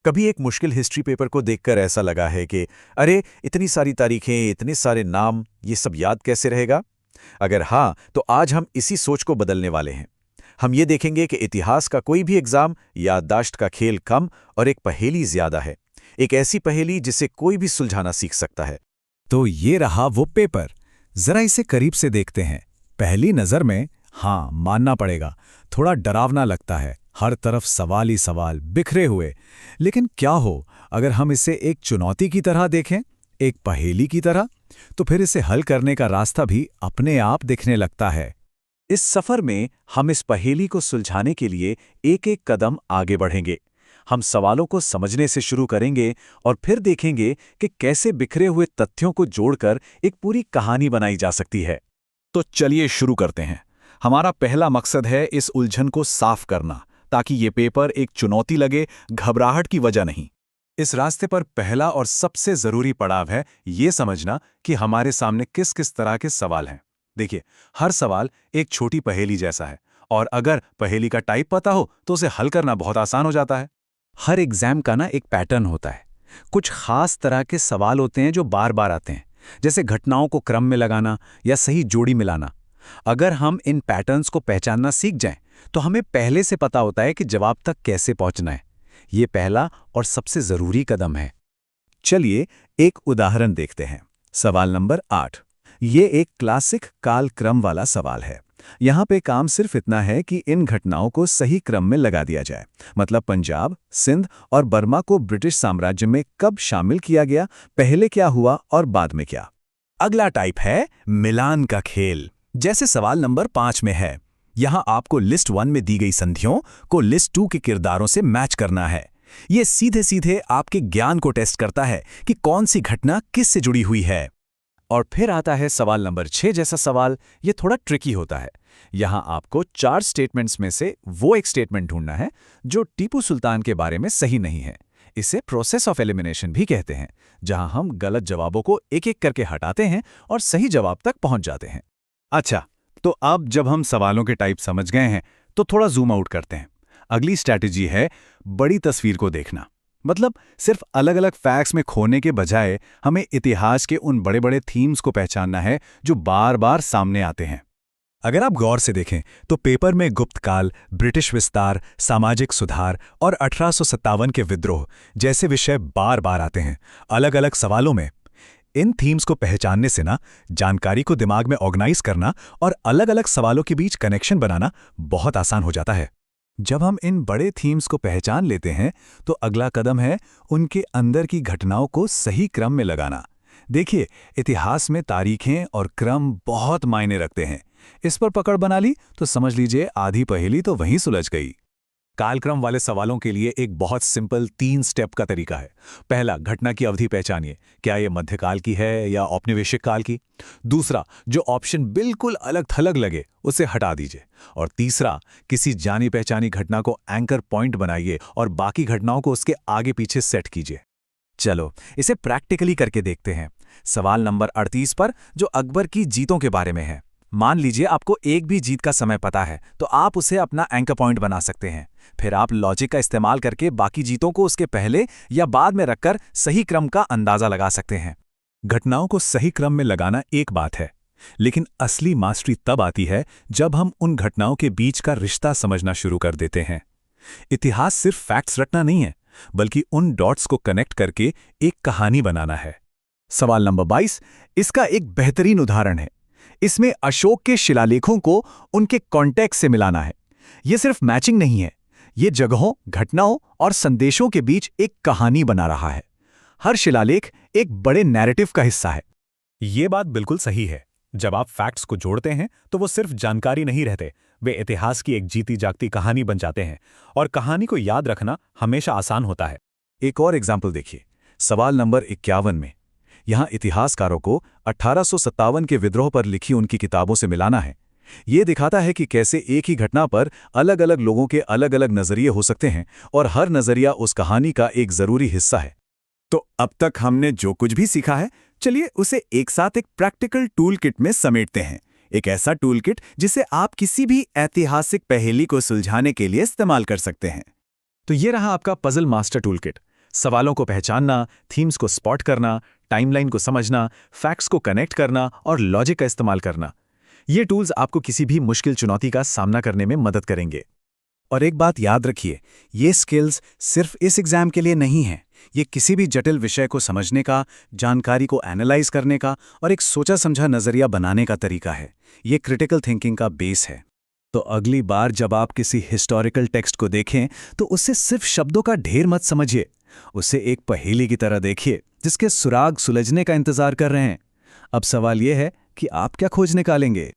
कभी एक मुश्किल हिस्ट्री पेपर को देखकर ऐसा लगा है कि अरे इतनी सारी तारीखें, इतने सारे नाम, ये सब याद कैसे रहेगा? अगर हाँ, तो आज हम इसी सोच को बदलने वाले हैं। हम ये देखेंगे कि इतिहास का कोई भी एग्जाम याददाश्त का खेल कम और एक पहेली ज्यादा है। एक ऐसी पहेली जिसे कोई भी सुलझाना सीख सकता है। तो ये रहा वो पेपर। जरा इसे करीब से देखते हैं। पहली नजर में, हाँ मानना पड़ेगा, थोड़ा डरावना लगता है। हर तरफ सवाल ही सवाल बिखरे हुए। लेकिन क्या हो अगर हम इसे एक चुनौती की तरह देखें, एक पहेली की तरह? तो फिर इसे हल करने का रास्ता भी अपने आप दिखने लगता है। इस सफर में हम इस पहेली को सुलझाने के लिए एक एक कदम आगे बढ़ेंगे। हम सवालों को समझने से शुरू करेंगे और फिर देखेंगे कि कैसे बिखरे हुए तथ्यों को जोड़कर एक पूरी कहानी बनाई जा सकती है। तो चलिए शुरू करते हैं। हमारा पहला मकसद है इस उलझन को साफ करना, ताकि ये पेपर एक चुनौती लगे, घबराहट की वजह नहीं। इस रास्ते पर पहला और सबसे जरूरी पड़ाव है ये समझना कि हमारे सामने किस किस तरह के सवाल हैं। देखिए, हर सवाल एक छोटी पहेली जैसा है, और अगर पहेली का टाइप पता हो तो उसे हल करना बहुत आसान हो जाता है। हर एग्जाम का एक पैटर्न होता है। कुछ खास तरह के सवाल होते हैं जो बार बार आते हैं, जैसे घटनाओं को क्रम में लगाना या सही जोड़ी मिलाना। अगर हम इन पैटर्न्स को पहचानना सीख जाएं, तो हमें पहले से पता होता है कि जवाब तक कैसे पहुंचना है। ये पहला और सबसे जरूरी कदम है। चलिए एक उदाहरण देखते हैं। सवाल नंबर 8। ये एक क्लासिक कालक्रम वाला सवाल है। यहाँ पे काम सिर्फ इतना है कि इन घटनाओं को सही क्रम में लगा दिया जाए। मतलब पंजाब, सिंध और बर्मा को ब्रिटिश साम्राज्य में कब शामिल किया गया, पहले क्या हुआ और बाद में क्या। अगला टाइप है मिलान का खेल, जैसे सवाल नंबर 5 में है। यहाँ आपको लिस्ट 1 में दी गई संधियों को लिस्ट 2 के किरदारों से मैच करना है। ये सीधे सीधे आपके ज्ञान को टेस्ट करता है कि कौन सी घटना किससे जुड़ी हुई है। और फिर आता है सवाल नंबर 6 जैसा सवाल। ये थोड़ा ट्रिकी होता है। यहाँ आपको 4 स्टेटमेंट्स में से वो एक स्टेटमेंट ढूंढना है जो टीपू सुल्तान के बारे में सही नहीं है। इसे प्रोसेस ऑफ एलिमिनेशन भी कहते हैं, जहां हम गलत जवाबों को एक एक करके हटाते हैं और सही जवाब तक पहुंच जाते हैं। अच्छा, तो अब जब हम सवालों के टाइप समझ गए हैं, तो थोड़ा जूम आउट करते हैं। अगली स्ट्रैटेजी है बड़ी तस्वीर को देखना। मतलब सिर्फ अलग अलग फैक्ट्स में खोने के बजाय हमें इतिहास के उन बड़े बड़े थीम्स को पहचानना है जो बार बार सामने आते हैं। अगर आप गौर से देखें तो पेपर में गुप्त काल, ब्रिटिश विस्तार, सामाजिक सुधार और 1857 के विद्रोह जैसे विषय बार बार आते हैं अलग अलग सवालों में। इन थीम्स को पहचानने से जानकारी को दिमाग में ऑर्गेनाइज करना और अलग अलग सवालों के बीच कनेक्शन बनाना बहुत आसान हो जाता है। जब हम इन बड़े थीम्स को पहचान लेते हैं, तो अगला कदम है उनके अंदर की घटनाओं को सही क्रम में लगाना। देखिए, इतिहास में तारीखें और क्रम बहुत मायने रखते हैं। इस पर पकड़ बना ली तो समझ लीजिए आधी पहेली तो वहीं सुलझ गई। कालक्रम वाले सवालों के लिए एक बहुत सिंपल 3 स्टेप का तरीका है। पहला, घटना की अवधि पहचानिए, क्या ये मध्यकाल की है या औपनिवेशिक काल की। दूसरा, जो ऑप्शन बिल्कुल अलग थलग लगे उसे हटा दीजिए। और तीसरा, किसी जानी पहचानी घटना को एंकर पॉइंट बनाइए और बाकी घटनाओं को उसके आगे पीछे सेट कीजिए। चलो इसे प्रैक्टिकली करके देखते हैं। सवाल नंबर 38 पर, जो अकबर की जीतों के बारे में है। मान लीजिए आपको एक भी जीत का समय पता है, तो आप उसे अपना एंकर पॉइंट बना सकते हैं। फिर आप लॉजिक का इस्तेमाल करके बाकी जीतों को उसके पहले या बाद में रखकर सही क्रम का अंदाजा लगा सकते हैं। घटनाओं को सही क्रम में लगाना एक बात है, लेकिन असली मास्टरी तब आती है जब हम उन घटनाओं के बीच का रिश्ता समझना शुरू कर देते हैं। इतिहास सिर्फ फैक्ट्स रटना नहीं है, बल्कि उन डॉट्स को कनेक्ट करके एक कहानी बनाना है। सवाल नंबर 22 इसका एक बेहतरीन उदाहरण है। इसमें अशोक के शिलालेखों को उनके कॉन्टेक्स्ट से मिलाना है। यह सिर्फ मैचिंग नहीं है, ये जगहों, घटनाओं और संदेशों के बीच एक कहानी बना रहा है। हर शिलालेख एक बड़े नैरेटिव का हिस्सा है। ये बात बिल्कुल सही है। जब आप फैक्ट्स को जोड़ते हैं तो वो सिर्फ जानकारी नहीं रहते, वे इतिहास की एक जीती जागती कहानी बन जाते हैं। और कहानी को याद रखना हमेशा आसान होता है। एक और एग्जाम्पल देखिए, सवाल नंबर 51 में। यहाँ इतिहासकारों को 1857 के विद्रोह पर लिखी उनकी किताबों से मिलाना है। ये दिखाता है कि कैसे एक ही घटना पर अलग अलग लोगों के अलग अलग नजरिए हो सकते हैं और हर नजरिया उस कहानी का एक जरूरी हिस्सा है। तो अब तक हमने जो कुछ भी सीखा है, चलिए उसे एक साथ एक प्रैक्टिकल टूल किट में समेटते हैं। एक ऐसा टूल किट जिसे आप किसी भी ऐतिहासिक पहेली को सुलझाने के लिए इस्तेमाल कर सकते हैं। तो ये रहा आपका पजल मास्टर टूल किट। सवालों को पहचानना, थीम्स को स्पॉट करना, टाइमलाइन को समझना, फैक्ट्स को कनेक्ट करना और लॉजिक का इस्तेमाल करना। ये टूल्स आपको किसी भी मुश्किल चुनौती का सामना करने में मदद करेंगे। और एक बात याद रखिए, ये स्किल्स सिर्फ इस एग्जाम के लिए नहीं हैं। ये किसी भी जटिल विषय को समझने का, जानकारी को एनालाइज करने का और एक सोचा समझा नजरिया बनाने का तरीका है। ये क्रिटिकल थिंकिंग का बेस है। तो अगली बार जब आप किसी हिस्टोरिकल टेक्स्ट को देखें तो उससे सिर्फ शब्दों का ढेर मत समझिए, उसे एक पहेली की तरह देखिए जिसके सुराग सुलझने का इंतजार कर रहे हैं। अब सवाल यह है कि आप क्या खोज निकालेंगे।